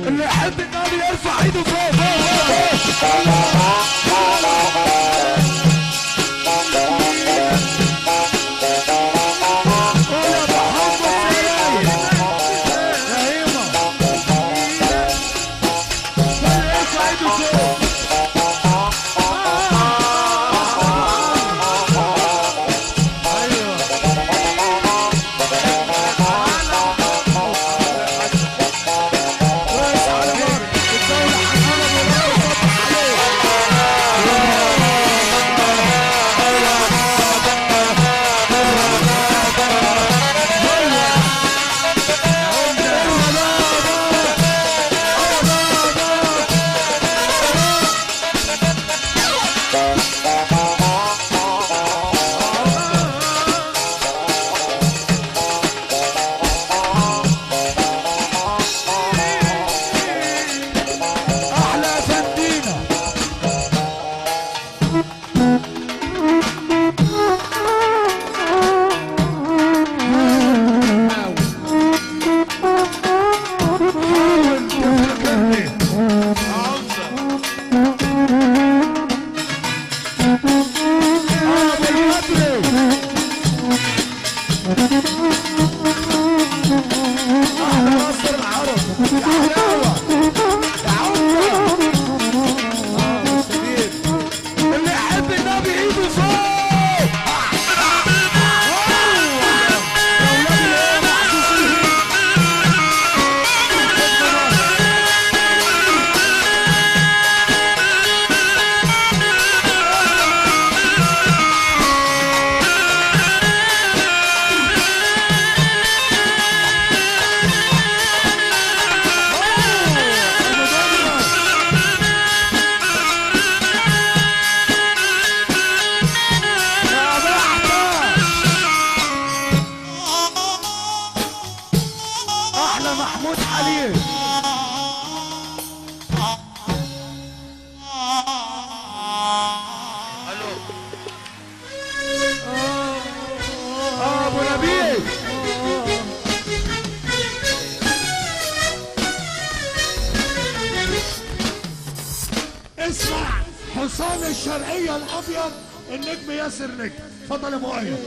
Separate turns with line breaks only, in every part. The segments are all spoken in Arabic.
اللي يحب النبي يرفع ايده فوق فوق محمود حليم. الو ابو نبيل.
اسمع حصان الشرقية الابيض النجم ياسر نجم. اتفضل يا مؤيد.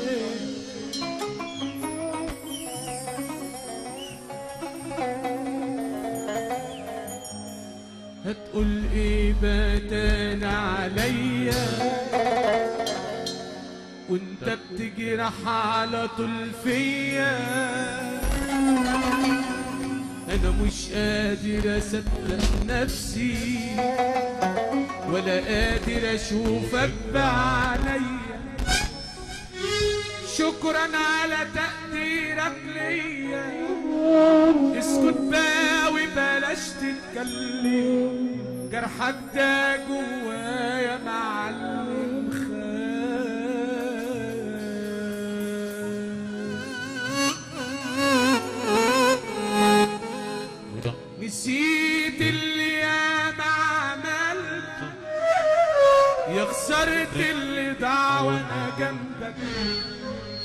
هتقول ايه بتان عليا وانت بتجرح على طول فيا، انا مش قادر اصدق نفسي ولا قادر اشوفك بعينيا. شكرا على تقديرك ليا، اسكت بقى وبلاش تتكلم، جرحك ده جوايا معلم نسيت اللي ياما عملته، يا خسرت اللي ضاع وانا جنبك،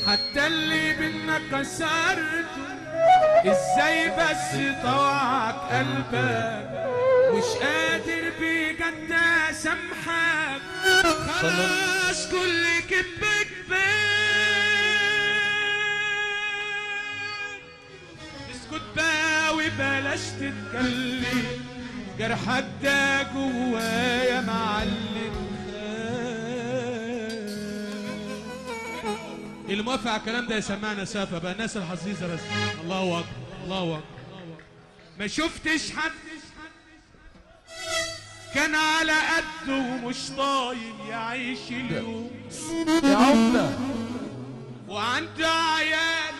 حتى اللي بينا كسرته، ازاي بس طوعك قلبك، مش قادر بجد اسامحك، خلاص كل كدبك اسكت بقى وبلاش تتكلم، جرحك ده جوايا معلم. اللي موافق على الكلام ده يسمعنا سافة بقى، الناس الحظيظة بس. الله اكبر الله اكبر. ما شفتش حد كان على قده ومش طايل يعيش اليوم
يا عمده،
وعنده عيال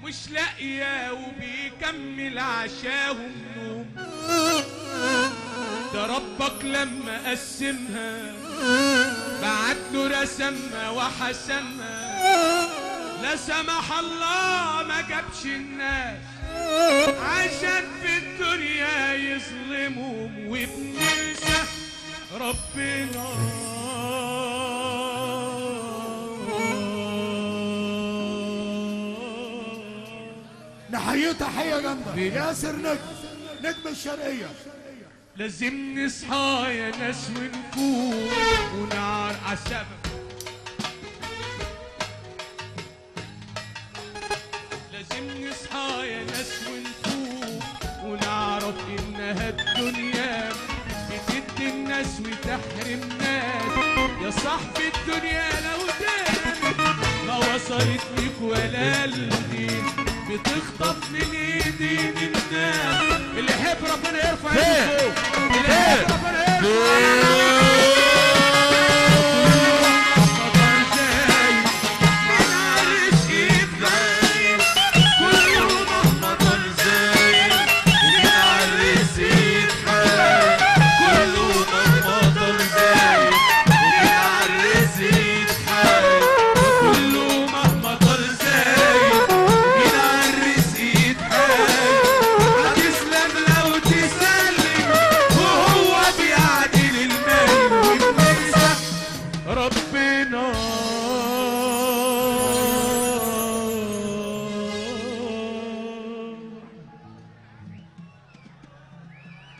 مش لاقيه وبيكمل عشاهم نوم. ده ربك لما قسمها بعتله رسمها وحسمها، لا سمح الله ما جابش الناس عشان في الدنيا يظلمهم وبننسى ربنا.
نحييه تحيه جامده ياسر نجم، نجم الشرقيه.
لازم نصحى يا ناس ونفوق ونعر عالسقف. لازم نصحى يا ناس ونفوق ونعرف انها الدنيا بتدي الناس وتحرم ناس. يا صاحبي الدنيا لو دام ما وصلت ليك ولا الدين بتخطف من ايدين الناس. اللي يحب ربنا يرفع ايده فوق، اللي يحب ربنا يرفع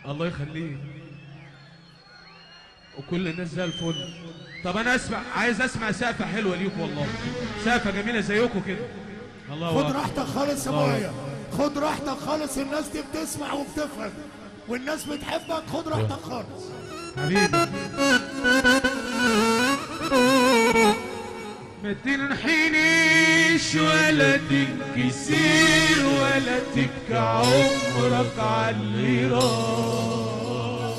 الله يخليك وكل الناس زي الفل. طب انا عايز اسمع سقفه حلوه ليكم والله، سقفه جميله زيكم كده. الله
خد راحتك خالص يا مايا، خد راحتك خالص. الناس دي بتسمع وبتفهم والناس بتحبك. خد راحتك خالص
حبيبي. ما تنحنيش ولا تنكسير ولا تبكي عمرك عاللي راح،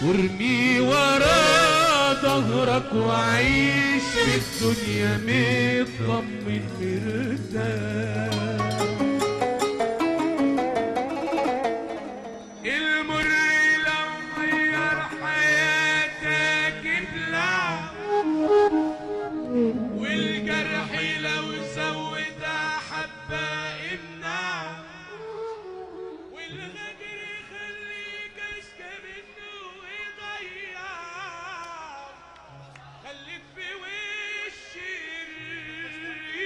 وارمي ورا ظهرك وعيش في الدنيا مطمن مرتاح. المر لو غير حياتك ابلع، والجرح لو زود حبة امنع، والغدر خليك اشكى منه ويضيع. خليك في وش الريح،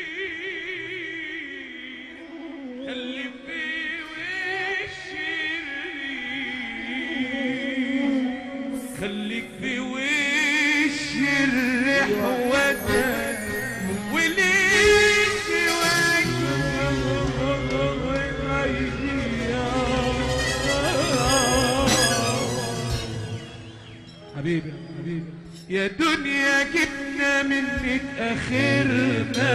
خليك في وش الريح، خليك في وش الريح ودك وليك حبيبي حبيبي. يا دنيا جبنا منك اخرنا،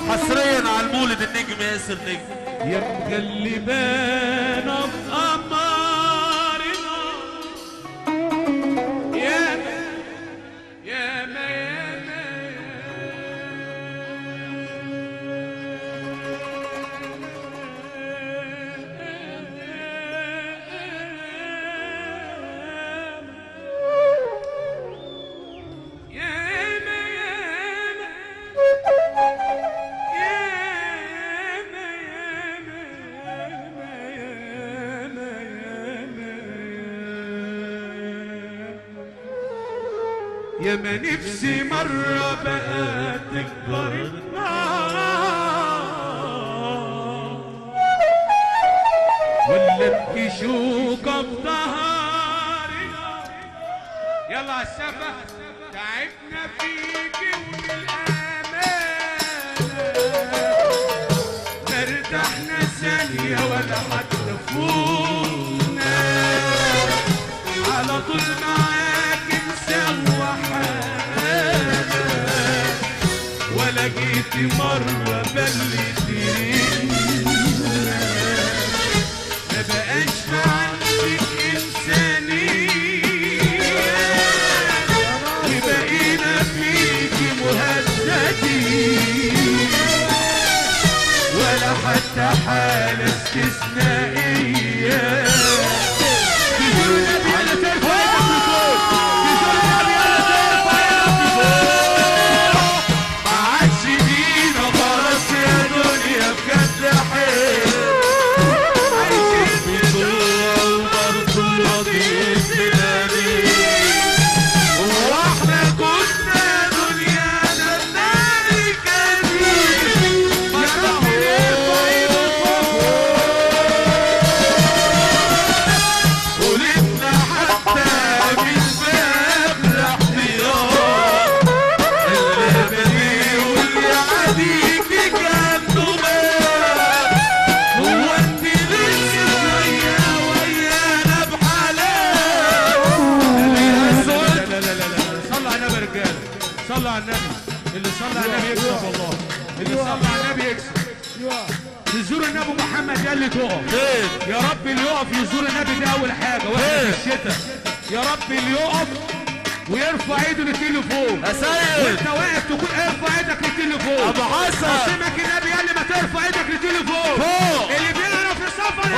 حصريا على المولد النجم ياسر نجم.
يا مغلبانا بقمارنا، ياما ياما ياما يا ما نفسي مرة بقى تكبر النار، ولا ابكي شوكة في ظهرنا. يلا عالسفة تعبنا فيكي وبالأمانة، ما ارتحنا ثانية ولا حتى فوقنا، على طول معاكي مسوحانا، ولا جيتي مرة بلتينا. ما بقاش عندك إنسانية، وبقينا فيكي مهددين، ولا حتى حالة استثنائية. ما عادش لينا خلاص يا دنيا صلى على النبي يكسب. يزور النبي محمد قال لي تقف.
فين؟
يا رب اللي يقف يزور النبي ده اول حاجه واحنا في الشتاء. يا رب اللي يقف ويرفع ايده للتليفون.
يا سيد
وانت واقف تقول ارفع ايدك للتليفون.
ابو حسن
قسمك النبي قال لي ما ترفع ايدك للتليفون.
فوق
اللي بيعرف يصفر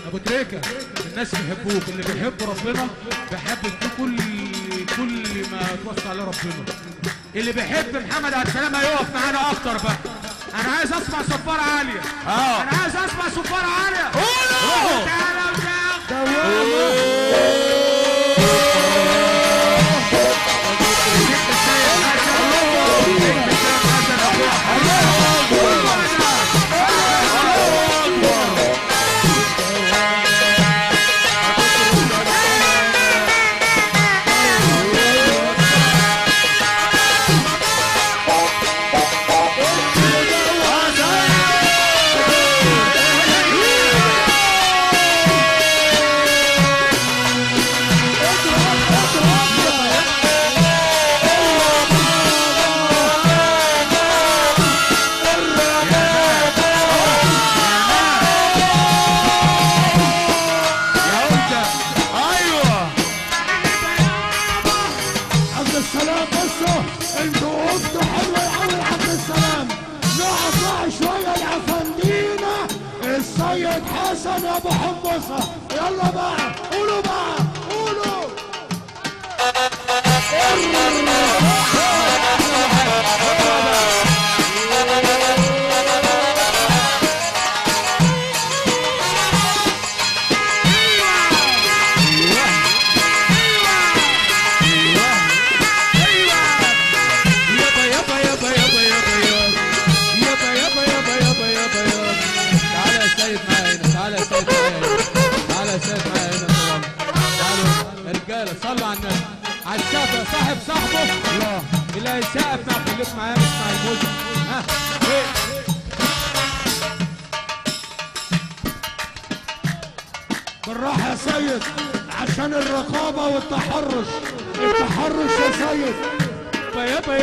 ابو تريكه. الناس بيحبوك، اللي بيحب ربنا بيحب كل ما توصى عليه ربنا. اللي بيحب محمد عبد السلام هيقف معانا اكتر بقى. انا عايز اسمع صفاره عاليه. انا عايز اسمع صفاره عاليه. قولوا تعالى
السيد حسن يا ابو حمصه. يلا بقى قولوا بقى قولوا.
صلوا على النبي. على السقف يا صاحب صاحبه. الله اللي هيسقف ما خليك معايا اسمع الموسيقى. ها
بالراحه يا سيد عشان الرقابه والتحرش. التحرش يا سيد.
يابا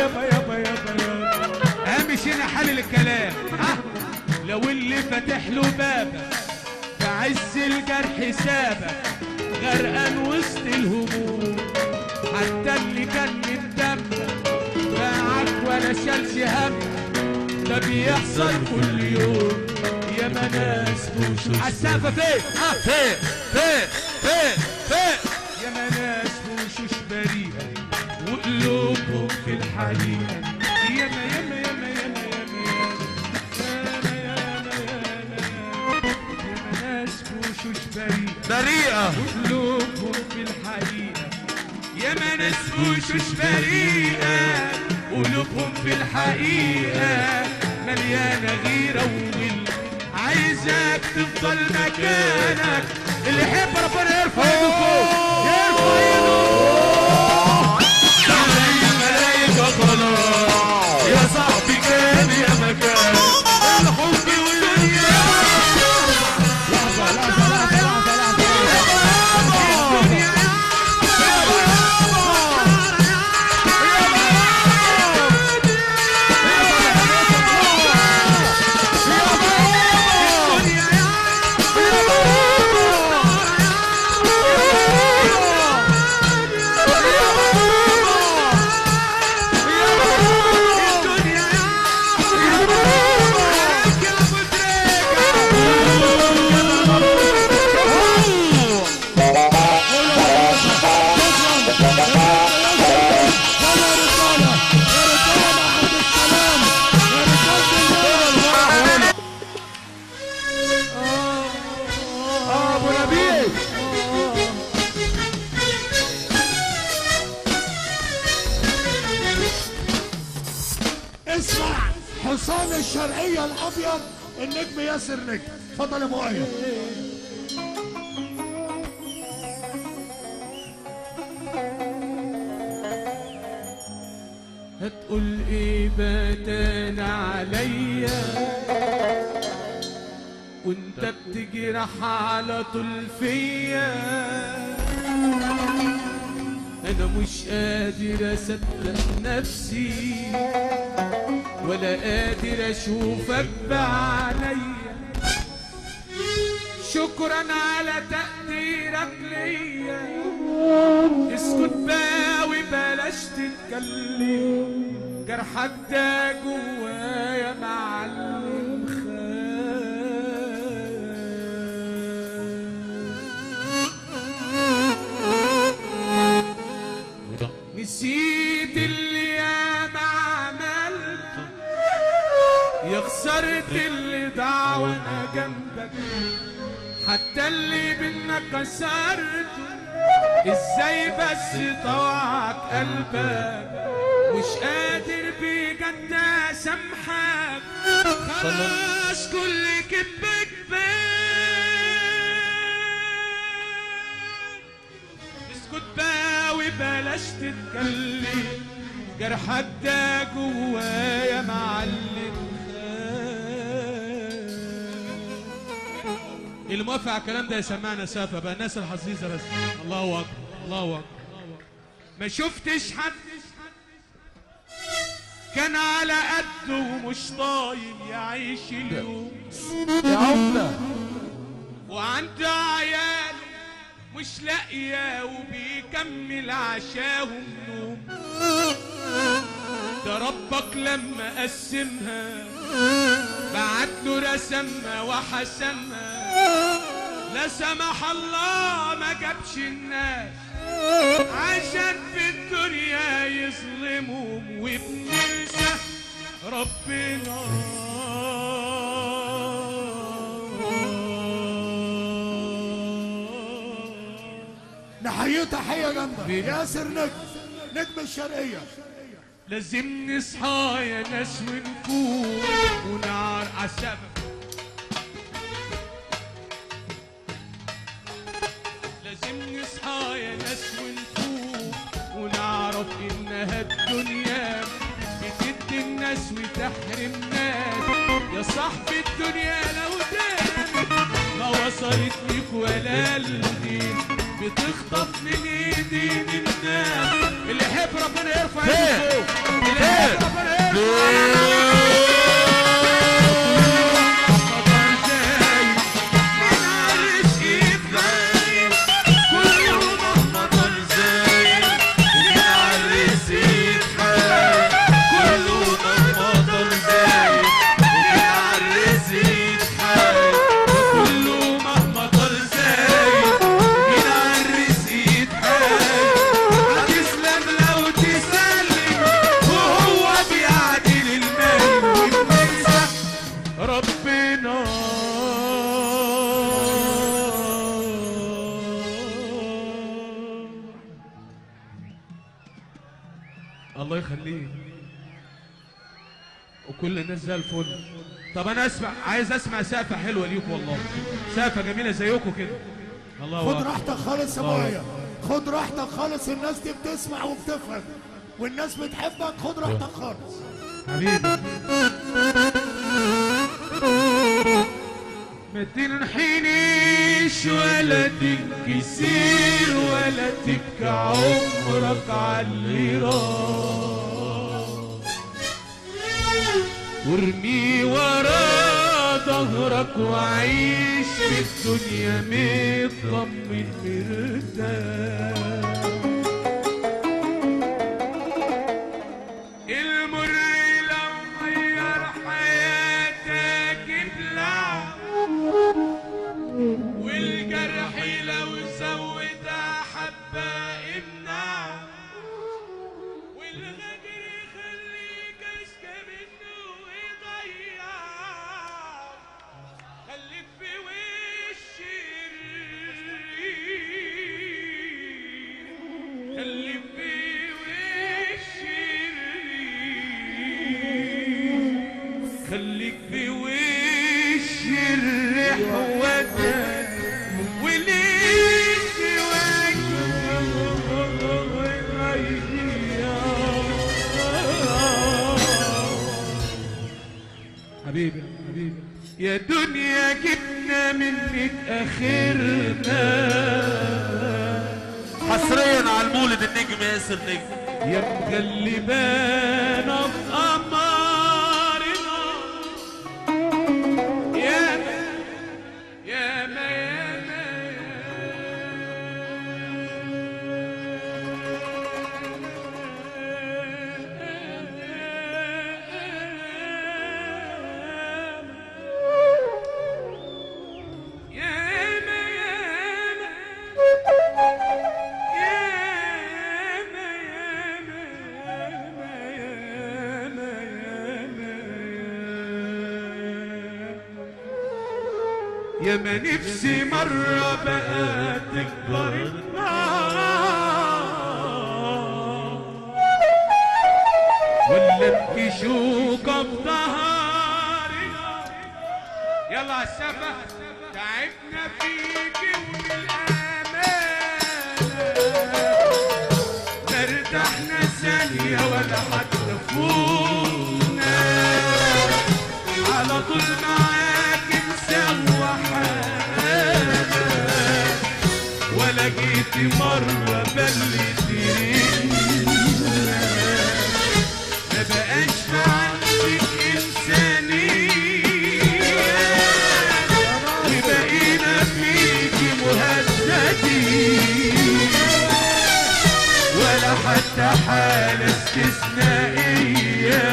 اهم شيء نحلل الكلام. ها لو اللي فاتح له بابك في عز الجرح سابك غرقان وسط الهموم، حتى اللي كان من دمك باعك ولا شالش همك. ده بيحصل كل يوم يا ناس وشوش عالسقفة. فين يا ناس وشوش بريئة وقلوبهم في الحقيقة. ياما ناس وشوش
بريئة
وقلوبهم في الحقيقة. ياما ناس وشوش بريئة قلوبهم في الحقيقة مليانة غيرة وغل. عايزك تفضل مكانك. اللي يحب ربنا يرفع ايده فوق. يرفع ايده.
الملايكة خلاص يا صاحبي كان يا مكان الحب والدنيا.
حصان الشرقية الأبيض النجم ياسر نجم. اتفضل يا ابو ايه.
هتقول ايه بتان عليا وانت بتجرح على طول فيا، انا مش قادر اصدق نفسي ولا قادر اشوفك بعينيا. شكرا على تقديرك ليا، اسكت بقى وبلاش تتكلم، جرحك ده جوايا معلم نسيت اللي ياما عملته، يا خسرت اللي ضاع وانا جنبك، حتى اللي بينا كسرته، ازاي بس طوعك قلبك، مش قادر بجد اسامحك، خلاص كل كدبك اسكت بقى وبلاش تتكلم، جرحك ده جوايا معلم. اللي موافق على الكلام ده يسمعنا سافة بقى، الناس الحظيظة بس. الله اكبر الله اكبر. ما شفتش حد كان على قده ومش طايق يعيش اليوم
يا عمده،
وعنده عيال مش لاقيه وبيكمل عشاهم نوم. ده ربك لما قسمها بعتله رسمها وحسمها، لا سمح الله ما جابش الناس عشان في الدنيا يظلمهم وبننسى ربنا.
نحييه تحيه جامده ياسر نجم، نجم الشرقيه.
لازم نصحى يا ناس ونفوق ونعر عالسبب، لازم نصحى يا ناس ونفوق ونعرف انها الدنيا بتدي الناس وتحرم ناس. يا صاحبي الدنيا لو دامت ما وصلت ليك ولا الدين، بتخطف من ايدين الناس. اللي يحب ربنا يرفع ايده فوق، اللي يحب ربنا يرفع الله يخليه وكل الناس زي الفل. طب انا عايز اسمع سقفه حلوه ليكم، والله سقفه جميله زيكم كده. الله
خد راحتك خالص يا ابويا، خد راحتك خالص، الناس دي بتسمع وبتفهم والناس بتحبك. خد راحتك خالص
حبيبي. ما تنحنيش ولا تنكسير ولا تبكي عمرك عاللي راح، وارمي ورا ظهرك وعيش في الدنيا مطمن مرتاح. المر لو غير حياتك ابلع، والجرح لو زود حبة امنع، والغدر يخليك اشكى منه ويضيع، خليك في وش الريح. كانت اخرنا.
حصريا على المولد النجم ياسر نجم.
يا مغلبانا بقمارنا ياما ياما ياما يا ما نفسي مرة بقى تكبر النار ولا بكشوكة بظهرنا. يلا عالسفة تعبنا فيكي وبالأمانة ما ارتحنا ثانية ولا حتى فوقنا على طول معاكي ولا جيتي مرة بلتينا ما بقاش عندك إنسانية وبقينا فيكي مهددين ولا حتى حالة استثنائية.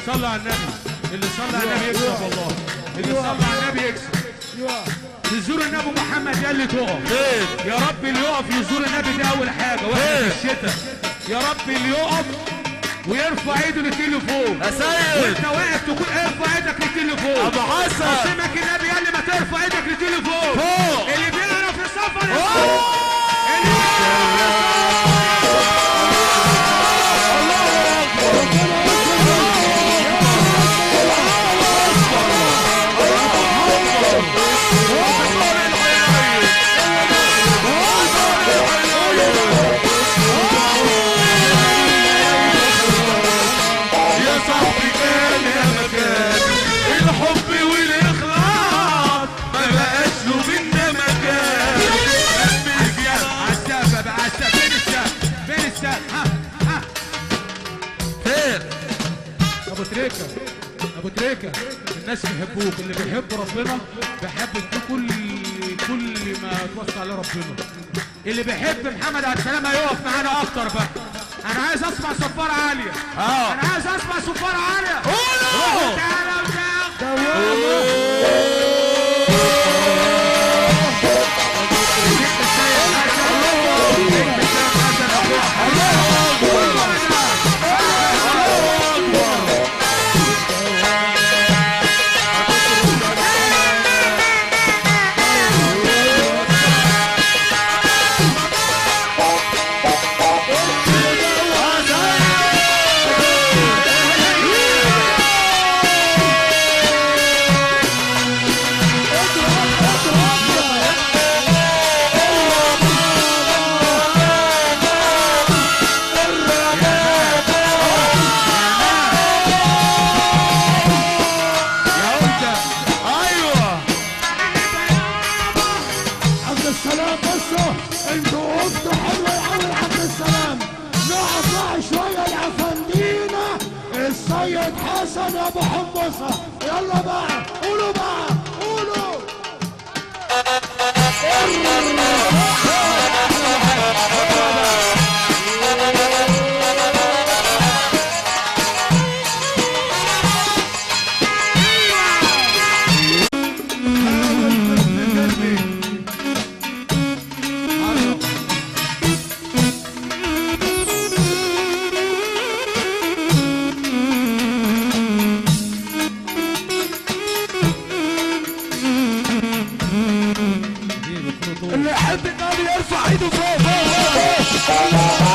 صلى على النبي. اللي صلى على النبي يكسب والله. اللي صلى على النبي يكسب. تزور النبي محمد قال لي تقف. يا رب اللي يقف يزور النبي ده اول حاجه واحنا في الشتاء. يا رب اللي يقف ويرفع ايده للتيل فوق. يا سيد وانت واقف تكون ارفع ايدك للتيل فوق. ابو حسن سمك النبي قال لي ما ترفع ايدك للتيل فوق. اللي بيعرف السفر ابو تريكه. الناس بيحبوك، اللي بيحب ربنا بيحب كل ما توصى عليه ربنا. اللي بيحب محمد عبد السلام هيقف معانا اكتر بقى. انا عايز اسمع صفاره عاليه. انا عايز اسمع صفاره عاليه. قولوا تعالى
السيد حسن ابو حمصه. يلا بقى قولوا بقى قولوا.
يرفع ايده فوق فوق فوق.